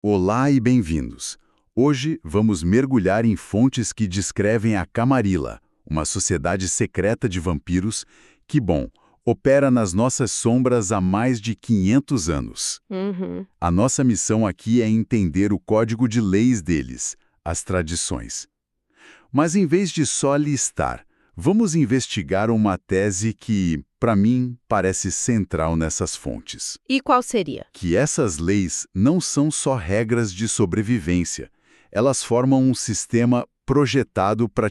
Olá e bem-vindos. Hoje vamos mergulhar em fontes que descrevem a Camarilla, uma sociedade secreta de vampiros que, opera nas nossas sombras há mais de 500 anos. A nossa missão aqui é entender o código de leis deles, as tradições. Mas em vez de só listar, vamos investigar uma tese que, para mim, parece central nessas fontes. E qual seria? Que essas leis não são só regras de sobrevivência. Elas formam um sistema projetado para,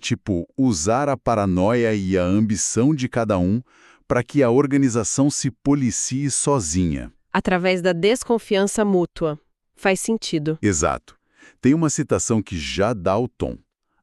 usar a paranoia e a ambição de cada um para que a organização se policie sozinha. Através da desconfiança mútua. Faz sentido. Exato. Tem uma citação que já dá o tom.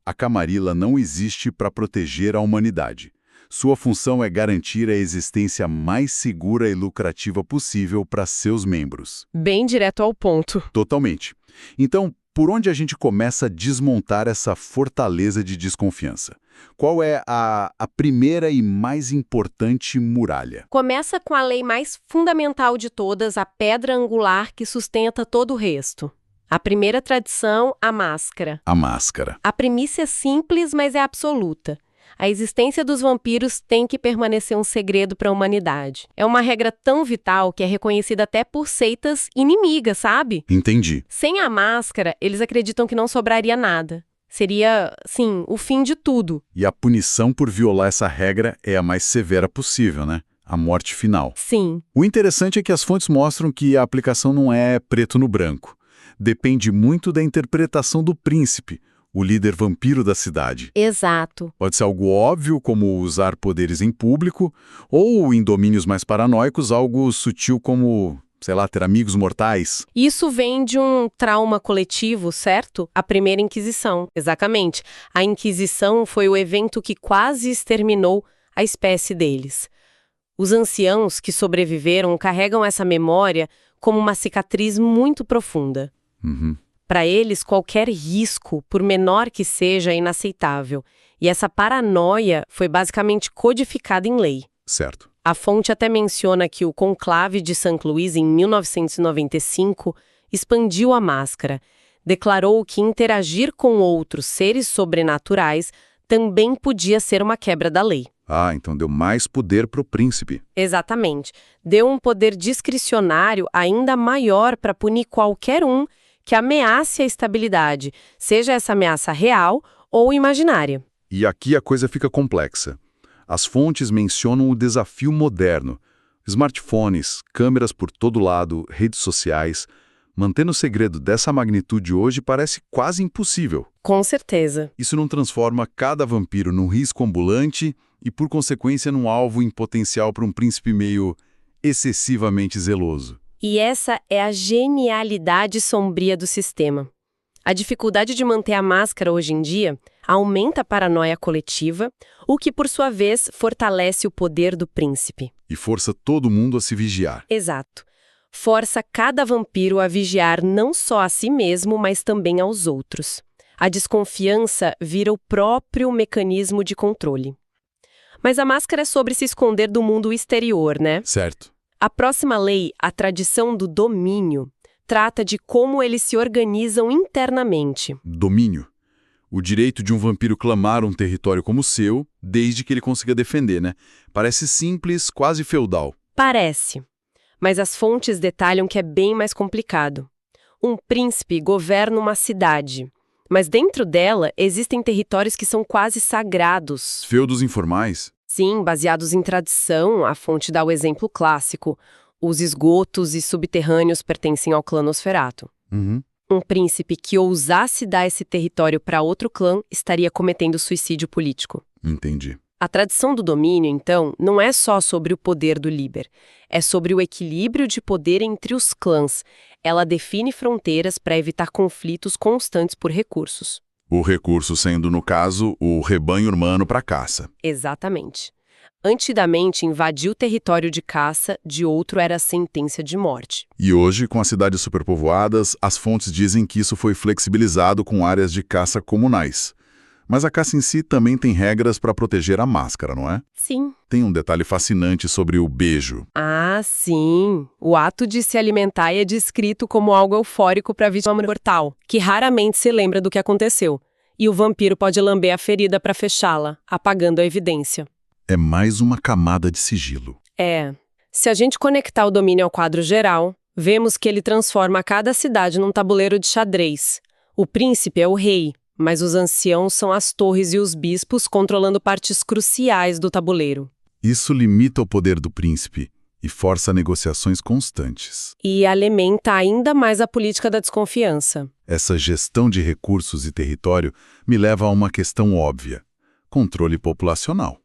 A Camarilla não existe para proteger a humanidade. Sua função é garantir a existência mais segura e lucrativa possível para seus membros. Bem direto ao ponto. Totalmente. Então, por onde a gente começa a desmontar essa fortaleza de desconfiança? Qual é a primeira e mais importante muralha? Começa com a lei mais fundamental de todas, a pedra angular que sustenta todo o resto. A primeira tradição, a máscara. A máscara. A premissa é simples, mas é absoluta. A existência dos vampiros tem que permanecer um segredo para a humanidade. É uma regra tão vital que é reconhecida até por seitas inimigas, sabe? Entendi. Sem a máscara, eles acreditam que não sobraria nada. Seria, sim, o fim de tudo. E a punição por violar essa regra é a mais severa possível, né? A morte final. Sim. O interessante é que as fontes mostram que a aplicação não é preto no branco. Depende muito da interpretação do príncipe, o líder vampiro da cidade. Exato. Pode ser algo óbvio, como usar poderes em público, ou, em domínios mais paranoicos, algo sutil como, ter amigos mortais. Isso vem de um trauma coletivo, certo? A primeira Inquisição. Exatamente. A Inquisição foi o evento que quase exterminou a espécie deles. Os anciãos que sobreviveram carregam essa memória como uma cicatriz muito profunda. Para eles, qualquer risco, por menor que seja, é inaceitável. E essa paranoia foi basicamente codificada em lei. Certo. A fonte até menciona que o conclave de St. Louis, em 1995, expandiu a máscara. Declarou que interagir com outros seres sobrenaturais também podia ser uma quebra da lei. Ah, então deu mais poder para o príncipe. Exatamente. Deu um poder discricionário ainda maior para punir qualquer um que ameace a estabilidade, seja essa ameaça real ou imaginária. E aqui a coisa fica complexa. As fontes mencionam o desafio moderno. Smartphones, câmeras por todo lado, redes sociais. Manter o segredo dessa magnitude hoje parece quase impossível. Com certeza. Isso não transforma cada vampiro num risco ambulante e, por consequência, num alvo em potencial para um príncipe meio excessivamente zeloso. E essa é a genialidade sombria do sistema. A dificuldade de manter a máscara hoje em dia aumenta a paranoia coletiva, o que, por sua vez, fortalece o poder do príncipe. E força todo mundo a se vigiar. Exato. Força cada vampiro a vigiar não só a si mesmo, mas também aos outros. A desconfiança vira o próprio mecanismo de controle. Mas a máscara é sobre se esconder do mundo exterior, né? Certo. A próxima lei, a tradição do domínio, trata de como eles se organizam internamente. Domínio. O direito de um vampiro clamar um território como seu, desde que ele consiga defender, né? Parece simples, quase feudal. Parece. Mas as fontes detalham que é bem mais complicado. Um príncipe governa uma cidade, mas dentro dela existem territórios que são quase sagrados. Feudos informais? Sim, baseados em tradição, a fonte dá o exemplo clássico. Os esgotos e subterrâneos pertencem ao clã Nosferatu. Um príncipe que ousasse dar esse território para outro clã estaria cometendo suicídio político. Entendi. A tradição do domínio, então, não é só sobre o poder do líder. É sobre o equilíbrio de poder entre os clãs. Ela define fronteiras para evitar conflitos constantes por recursos. O recurso sendo, no caso, o rebanho humano para caça. Exatamente. Antigamente, invadir o território de caça de outro era sentença de morte. E hoje, com as cidades superpovoadas, as fontes dizem que isso foi flexibilizado com áreas de caça comunais. Mas a caça em si também tem regras para proteger a máscara, não é? Sim. Tem um detalhe fascinante sobre o beijo. Ah, sim. O ato de se alimentar é descrito como algo eufórico para a vítima mortal, que raramente se lembra do que aconteceu. E o vampiro pode lamber a ferida para fechá-la, apagando a evidência. É mais uma camada de sigilo. É. Se a gente conectar o domínio ao quadro geral, vemos que ele transforma cada cidade num tabuleiro de xadrez. O príncipe é o rei, mas os anciãos são as torres e os bispos controlando partes cruciais do tabuleiro. Isso limita o poder do príncipe e força negociações constantes. E alimenta ainda mais a política da desconfiança. Essa gestão de recursos e território me leva a uma questão óbvia: controle populacional.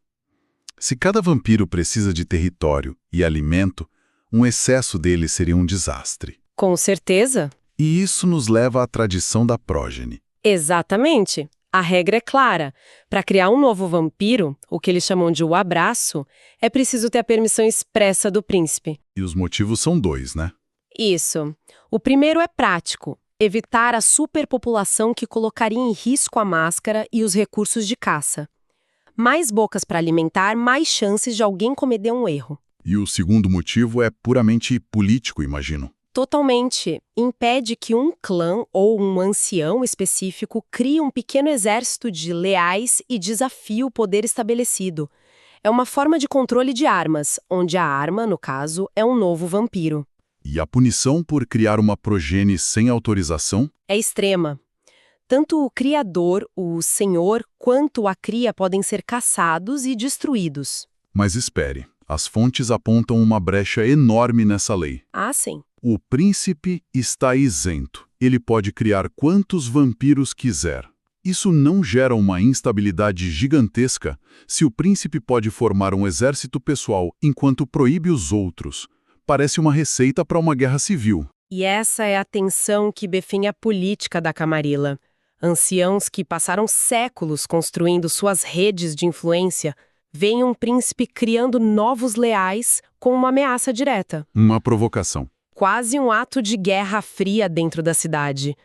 Se cada vampiro precisa de território e alimento, um excesso dele seria um desastre. Com certeza. E isso nos leva à tradição da prógene. Exatamente. A regra é clara. Para criar um novo vampiro, o que eles chamam de o abraço, é preciso ter a permissão expressa do príncipe. E os motivos são dois, né? Isso. O primeiro é prático: evitar a superpopulação que colocaria em risco a máscara e os recursos de caça. Mais bocas para alimentar, mais chances de alguém cometer um erro. E o segundo motivo é puramente político, imagino. Totalmente. Impede que um clã ou um ancião específico crie um pequeno exército de leais e desafie o poder estabelecido. É uma forma de controle de armas, onde a arma, no caso, é um novo vampiro. E a punição por criar uma progenie sem autorização? É extrema. Tanto o criador, o senhor, quanto a cria podem ser caçados e destruídos. Mas espere, as fontes apontam uma brecha enorme nessa lei. Ah, sim. O príncipe está isento. Ele pode criar quantos vampiros quiser. Isso não gera uma instabilidade gigantesca se o príncipe pode formar um exército pessoal enquanto proíbe os outros. Parece uma receita para uma guerra civil. E essa é a tensão que define a política da Camarilla. Anciãos que passaram séculos construindo suas redes de influência veem um príncipe criando novos leais com uma ameaça direta. Uma provocação. Quase um ato de guerra fria dentro da cidade.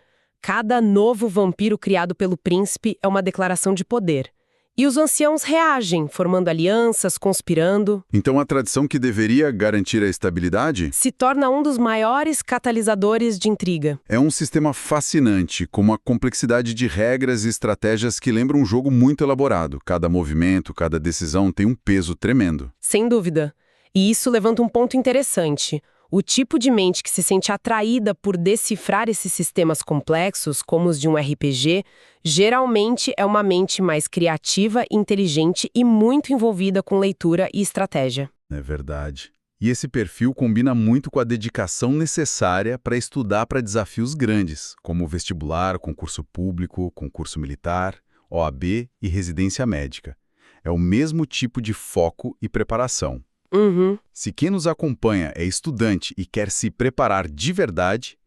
Cada novo vampiro criado pelo príncipe é uma declaração de poder. E os anciãos reagem, formando alianças, conspirando. Então a tradição que deveria garantir a estabilidade? Se torna um dos maiores catalisadores de intriga. É um sistema fascinante, com uma complexidade de regras e estratégias que lembra um jogo muito elaborado. Cada movimento, cada decisão tem um peso tremendo. Sem dúvida. E isso levanta um ponto interessante. O tipo de mente que se sente atraída por decifrar esses sistemas complexos, como os de um RPG, geralmente é uma mente mais criativa, inteligente e muito envolvida com leitura e estratégia. É verdade. E esse perfil combina muito com a dedicação necessária para estudar para desafios grandes, como vestibular, concurso público, concurso militar, OAB e residência médica. É o mesmo tipo de foco e preparação. Uhum. Se quem nos acompanha é estudante e quer se preparar de verdade,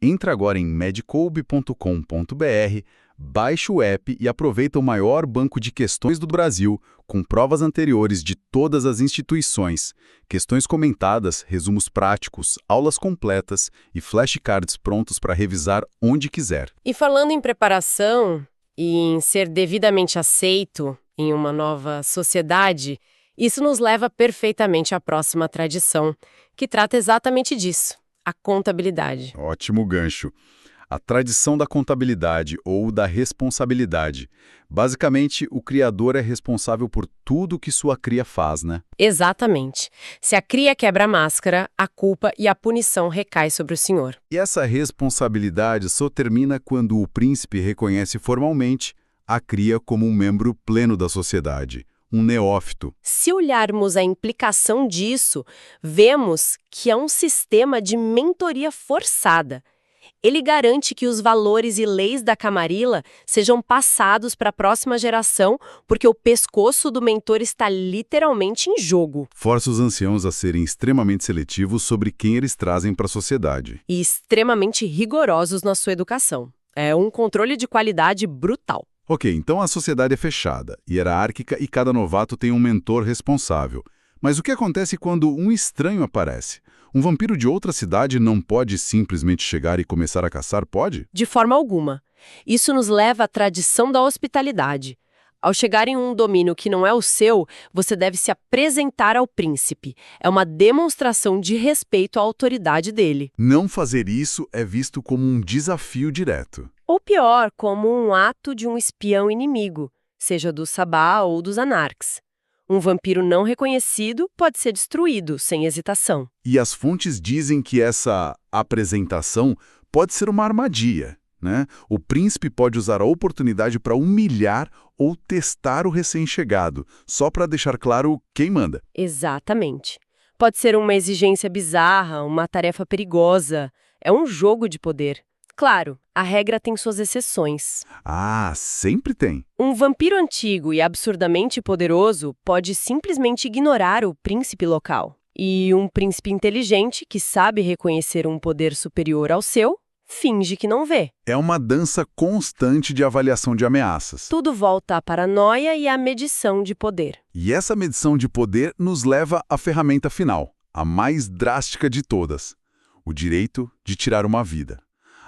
entra agora em medicoub.com.br, baixe o app e aproveita o maior banco de questões do Brasil, com provas anteriores de todas as instituições, questões comentadas, resumos práticos, aulas completas e flashcards prontos para revisar onde quiser. E falando em preparação e em ser devidamente aceito em uma nova sociedade, isso nos leva perfeitamente à próxima tradição, que trata exatamente disso, a contabilidade. Ótimo gancho. A tradição da contabilidade ou da responsabilidade. Basicamente, o criador é responsável por tudo que sua cria faz, né? Exatamente. Se a cria quebra a máscara, a culpa e a punição recai sobre o senhor. E essa responsabilidade só termina quando o príncipe reconhece formalmente a cria como um membro pleno da sociedade. Um neófito. Se olharmos a implicação disso, vemos que é um sistema de mentoria forçada. Ele garante que os valores e leis da Camarilla sejam passados para a próxima geração, porque o pescoço do mentor está literalmente em jogo. Força os anciãos a serem extremamente seletivos sobre quem eles trazem para a sociedade. E extremamente rigorosos na sua educação. É um controle de qualidade brutal. Ok, então a sociedade é fechada, hierárquica e cada novato tem um mentor responsável. Mas o que acontece quando um estranho aparece? Um vampiro de outra cidade não pode simplesmente chegar e começar a caçar, pode? De forma alguma. Isso nos leva à tradição da hospitalidade. Ao chegar em um domínio que não é o seu, você deve se apresentar ao príncipe. É uma demonstração de respeito à autoridade dele. Não fazer isso é visto como um desafio direto. Ou pior, como um ato de um espião inimigo, seja do Sabá ou dos Anarques. Um vampiro não reconhecido pode ser destruído, sem hesitação. E as fontes dizem que essa apresentação pode ser uma armadilha, né? O príncipe pode usar a oportunidade para humilhar ou testar o recém-chegado, só para deixar claro quem manda. Exatamente. Pode ser uma exigência bizarra, uma tarefa perigosa. É um jogo de poder. Claro, a regra tem suas exceções. Ah, sempre tem. Um vampiro antigo e absurdamente poderoso pode simplesmente ignorar o príncipe local. E um príncipe inteligente, que sabe reconhecer um poder superior ao seu, finge que não vê. É uma dança constante de avaliação de ameaças. Tudo volta à paranoia e à medição de poder. E essa medição de poder nos leva à ferramenta final, a mais drástica de todas: o direito de tirar uma vida.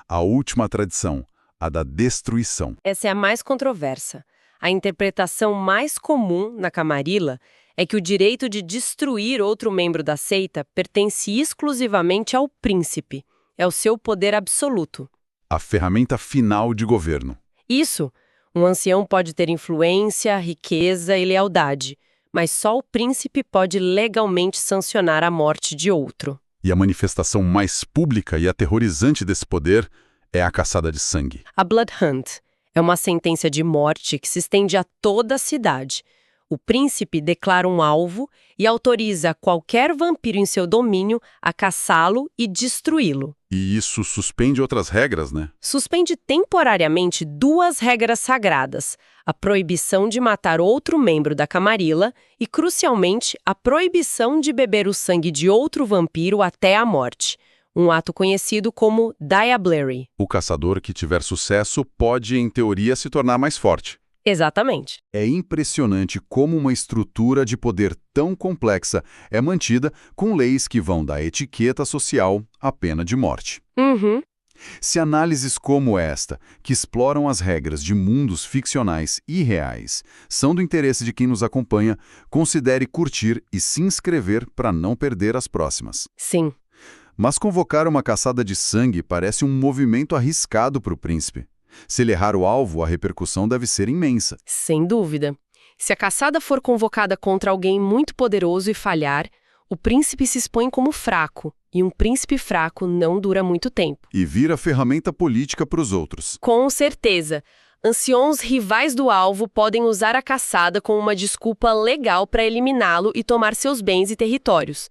A última tradição, a da destruição. Essa é a mais controversa. A interpretação mais comum na Camarilla é que o direito de destruir outro membro da seita pertence exclusivamente ao príncipe. É o seu poder absoluto. A ferramenta final de governo. Isso, um ancião pode ter influência, riqueza e lealdade, mas só o príncipe pode legalmente sancionar a morte de outro. E a manifestação mais pública e aterrorizante desse poder é a caçada de sangue. A Blood Hunt é uma sentença de morte que se estende a toda a cidade. O príncipe declara um alvo e autoriza qualquer vampiro em seu domínio a caçá-lo e destruí-lo. E isso suspende outras regras, né? Suspende temporariamente duas regras sagradas: a proibição de matar outro membro da Camarilla e, crucialmente, a proibição de beber o sangue de outro vampiro até a morte. Um ato conhecido como Diablerie. O caçador que tiver sucesso pode, em teoria, se tornar mais forte. Exatamente. É impressionante como uma estrutura de poder tão complexa é mantida com leis que vão da etiqueta social à pena de morte. Uhum. Se análises como esta, que exploram as regras de mundos ficcionais e reais, são do interesse de quem nos acompanha, considere curtir e se inscrever para não perder as próximas. Sim. Mas convocar uma caçada de sangue parece um movimento arriscado para o príncipe. Se ele errar o alvo, a repercussão deve ser imensa. Sem dúvida. Se a caçada for convocada contra alguém muito poderoso e falhar, o príncipe se expõe como fraco, e um príncipe fraco não dura muito tempo. E vira ferramenta política para os outros. Com certeza. Anciões rivais do alvo podem usar a caçada como uma desculpa legal para eliminá-lo e tomar seus bens e territórios.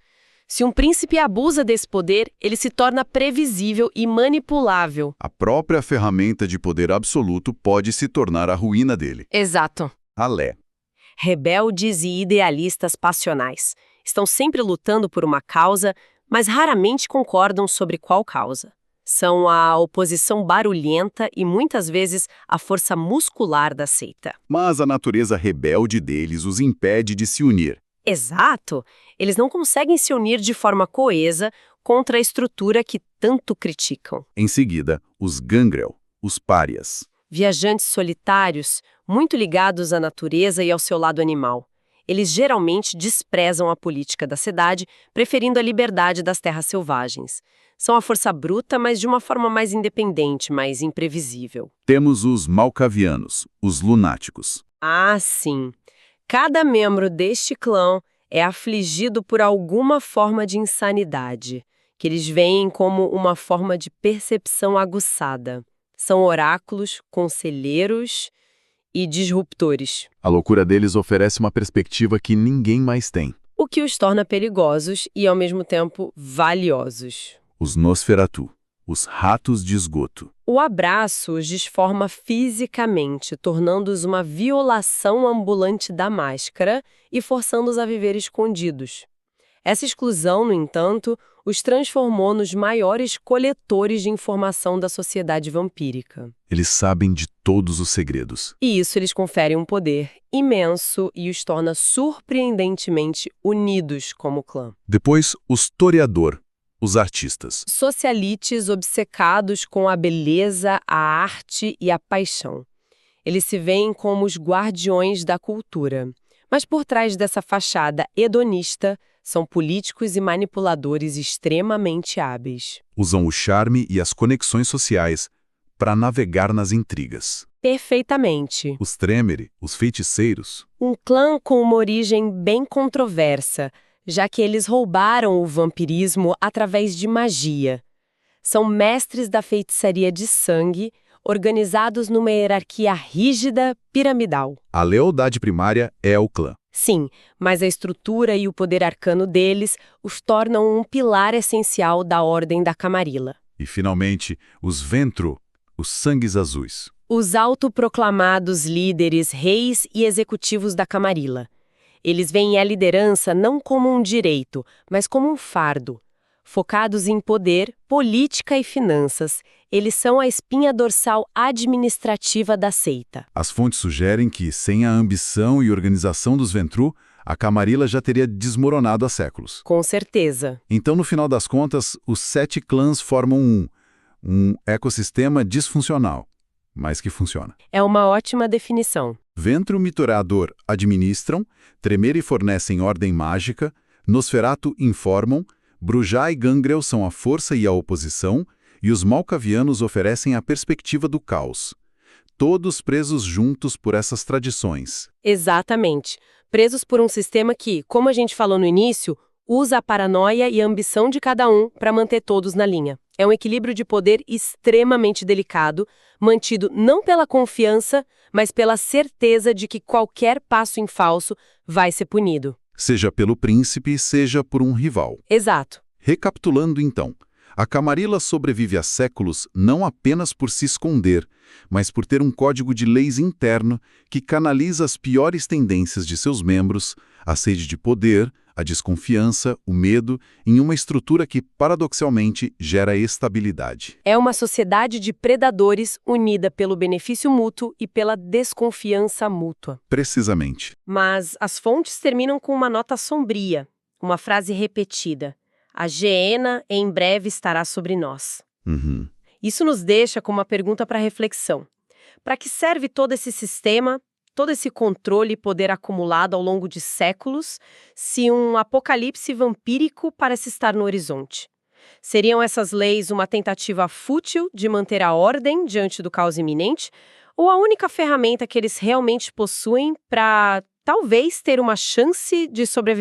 Se um príncipe abusa desse poder, ele se torna previsível e manipulável. A própria ferramenta de poder absoluto pode se tornar a ruína dele. Exato. Alé. Rebeldes e idealistas passionais. Estão sempre lutando por uma causa, mas raramente concordam sobre qual causa. São a oposição barulhenta e, muitas vezes, a força muscular da seita. Mas a natureza rebelde deles os impede de se unir. Exato! Eles não conseguem se unir de forma coesa contra a estrutura que tanto criticam. Em seguida, os gangrel, os párias. Viajantes solitários, muito ligados à natureza e ao seu lado animal. Eles geralmente desprezam a política da cidade, preferindo a liberdade das terras selvagens. São a força bruta, mas de uma forma mais independente, mais imprevisível. Temos os malcavianos, os lunáticos. Ah, sim! Cada membro deste clã é afligido por alguma forma de insanidade, que eles veem como uma forma de percepção aguçada. São oráculos, conselheiros e disruptores. A loucura deles oferece uma perspectiva que ninguém mais tem. O que os torna perigosos e, ao mesmo tempo, valiosos. Os Nosferatu, os ratos de esgoto. O abraço os desforma fisicamente, tornando-os uma violação ambulante da máscara e forçando-os a viver escondidos. Essa exclusão, no entanto, os transformou nos maiores coletores de informação da sociedade vampírica. Eles sabem de todos os segredos. E isso lhes confere um poder imenso e os torna surpreendentemente unidos como clã. Depois, os toreador, os artistas. Socialites obcecados com a beleza, a arte e a paixão. Eles se veem como os guardiões da cultura. Mas por trás dessa fachada hedonista, são políticos e manipuladores extremamente hábeis. Usam o charme e as conexões sociais para navegar nas intrigas. Perfeitamente. Os Tremere, os feiticeiros, Um clã com uma origem bem controversa, já que eles roubaram o vampirismo através de magia. São mestres da feitiçaria de sangue, organizados numa hierarquia rígida, piramidal. a lealdade primária é o clã. Sim, mas a estrutura e o poder arcano deles os tornam um pilar essencial da Ordem da Camarilla. E, finalmente, os Ventru, os sangues azuis. Os autoproclamados líderes, reis e executivos da Camarilla. Eles veem a liderança não como um direito, mas como um fardo. Focados em poder, política e finanças, eles são a espinha dorsal administrativa da seita. As fontes sugerem que, sem a ambição e organização dos Ventru, a Camarilla já teria desmoronado há séculos. Com certeza. Então, no final das contas, os 7 clãs formam um ecossistema disfuncional, mas que funciona. É uma ótima definição. Ventru e Miturador administram, Tremere fornecem ordem mágica, Nosferatu informam, Brujah e Gangrel são a força e a oposição, e os Malkavianos oferecem a perspectiva do caos. Todos presos juntos por essas tradições. Exatamente. Presos por um sistema que, como a gente falou no início, usa a paranoia e a ambição de cada um para manter todos na linha. É um equilíbrio de poder extremamente delicado, mantido não pela confiança, mas pela certeza de que qualquer passo em falso vai ser punido. Seja pelo príncipe, seja por um rival. Exato. Recapitulando então, a Camarilla sobrevive há séculos não apenas por se esconder, mas por ter um código de leis interno que canaliza as piores tendências de seus membros, a sede de poder, a desconfiança, o medo, em uma estrutura que, paradoxalmente, gera estabilidade. É uma sociedade de predadores unida pelo benefício mútuo e pela desconfiança mútua. Precisamente. Mas as fontes terminam com uma nota sombria, uma frase repetida. A Gehenna em breve estará sobre nós. Isso nos deixa com uma pergunta para reflexão. Para que serve todo esse sistema, todo esse controle e poder acumulado ao longo de séculos, se um apocalipse vampírico parece estar no horizonte? Seriam essas leis uma tentativa fútil de manter a ordem diante do caos iminente? Ou a única ferramenta que eles realmente possuem para, talvez, ter uma chance de sobreviver?